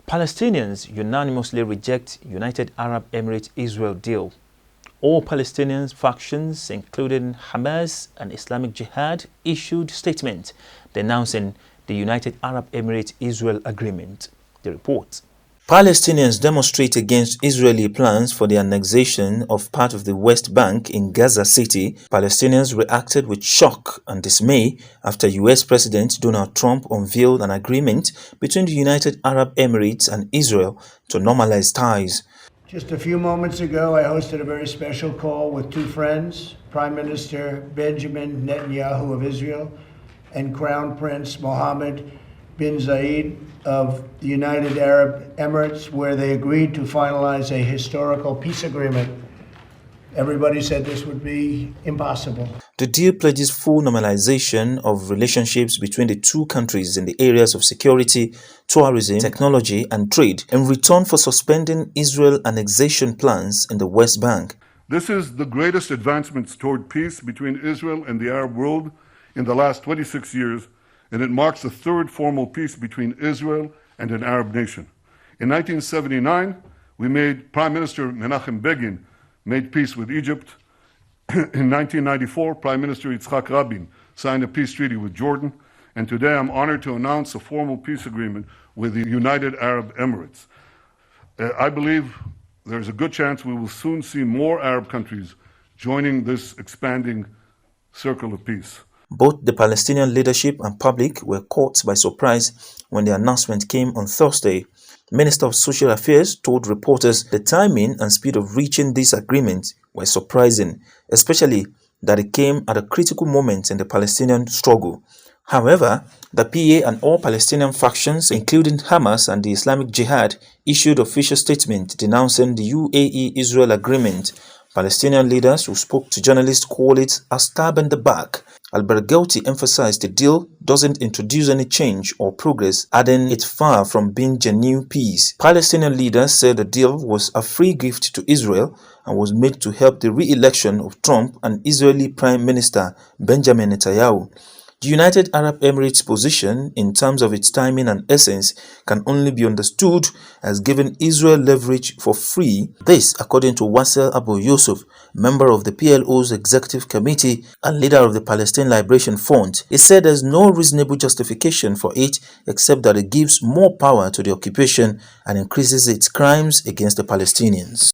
Palestinians unanimously reject United Arab Emirates Israel deal. All Palestinian factions, including Hamas and Islamic Jihad, issued statements denouncing the United Arab Emirates Israel agreement. The report. Palestinians demonstrate against Israeli plans for the annexation of part of the West Bank in Gaza City. Palestinians reacted with shock and dismay after US President Donald Trump unveiled an agreement between the United Arab Emirates and Israel to normalize ties. Just a few moments ago, I hosted a very special call with two friends, Prime Minister Benjamin Netanyahu of Israel and Crown Prince Mohammed bin Zayed of the United Arab Emirates, where they agreed to finalize a historical peace agreement. Everybody said this would be impossible. The deal pledges full normalization of relationships between the two countries in the areas of security, tourism, technology, and trade in return for suspending Israel annexation plans in the West Bank. This is the greatest advancements toward peace between Israel and the Arab world in the last 26 years, and it marks the third formal peace between Israel and an Arab nation. In 1979, Prime Minister Menachem Begin made peace with Egypt. In 1994, Prime Minister Yitzhak Rabin signed a peace treaty with Jordan. And today I'm honored to announce a formal peace agreement with the United Arab Emirates. I believe there's a good chance we will soon see more Arab countries joining this expanding circle of peace. Both the Palestinian leadership and public were caught by surprise when the announcement came on Thursday. Minister of Social Affairs told reporters the timing and speed of reaching this agreement were surprising, especially that it came at a critical moment in the Palestinian struggle. However, the PA and all Palestinian factions, including Hamas and the Islamic Jihad, issued official statements denouncing the UAE Israel agreement. Palestinian leaders who spoke to journalists call it a stab in the back. Al-Berghouti emphasized the deal doesn't introduce any change or progress, adding it's far from being genuine peace. Palestinian leaders said the deal was a free gift to Israel and was made to help the re-election of Trump and Israeli Prime Minister Benjamin Netanyahu. The United Arab Emirates' position in terms of its timing and essence can only be understood as giving Israel leverage for free. This, according to Wassel Abu Yusuf, member of the PLO's executive committee and leader of the Palestine Liberation Front. He said there's no reasonable justification for it except that it gives more power to the occupation and increases its crimes against the Palestinians.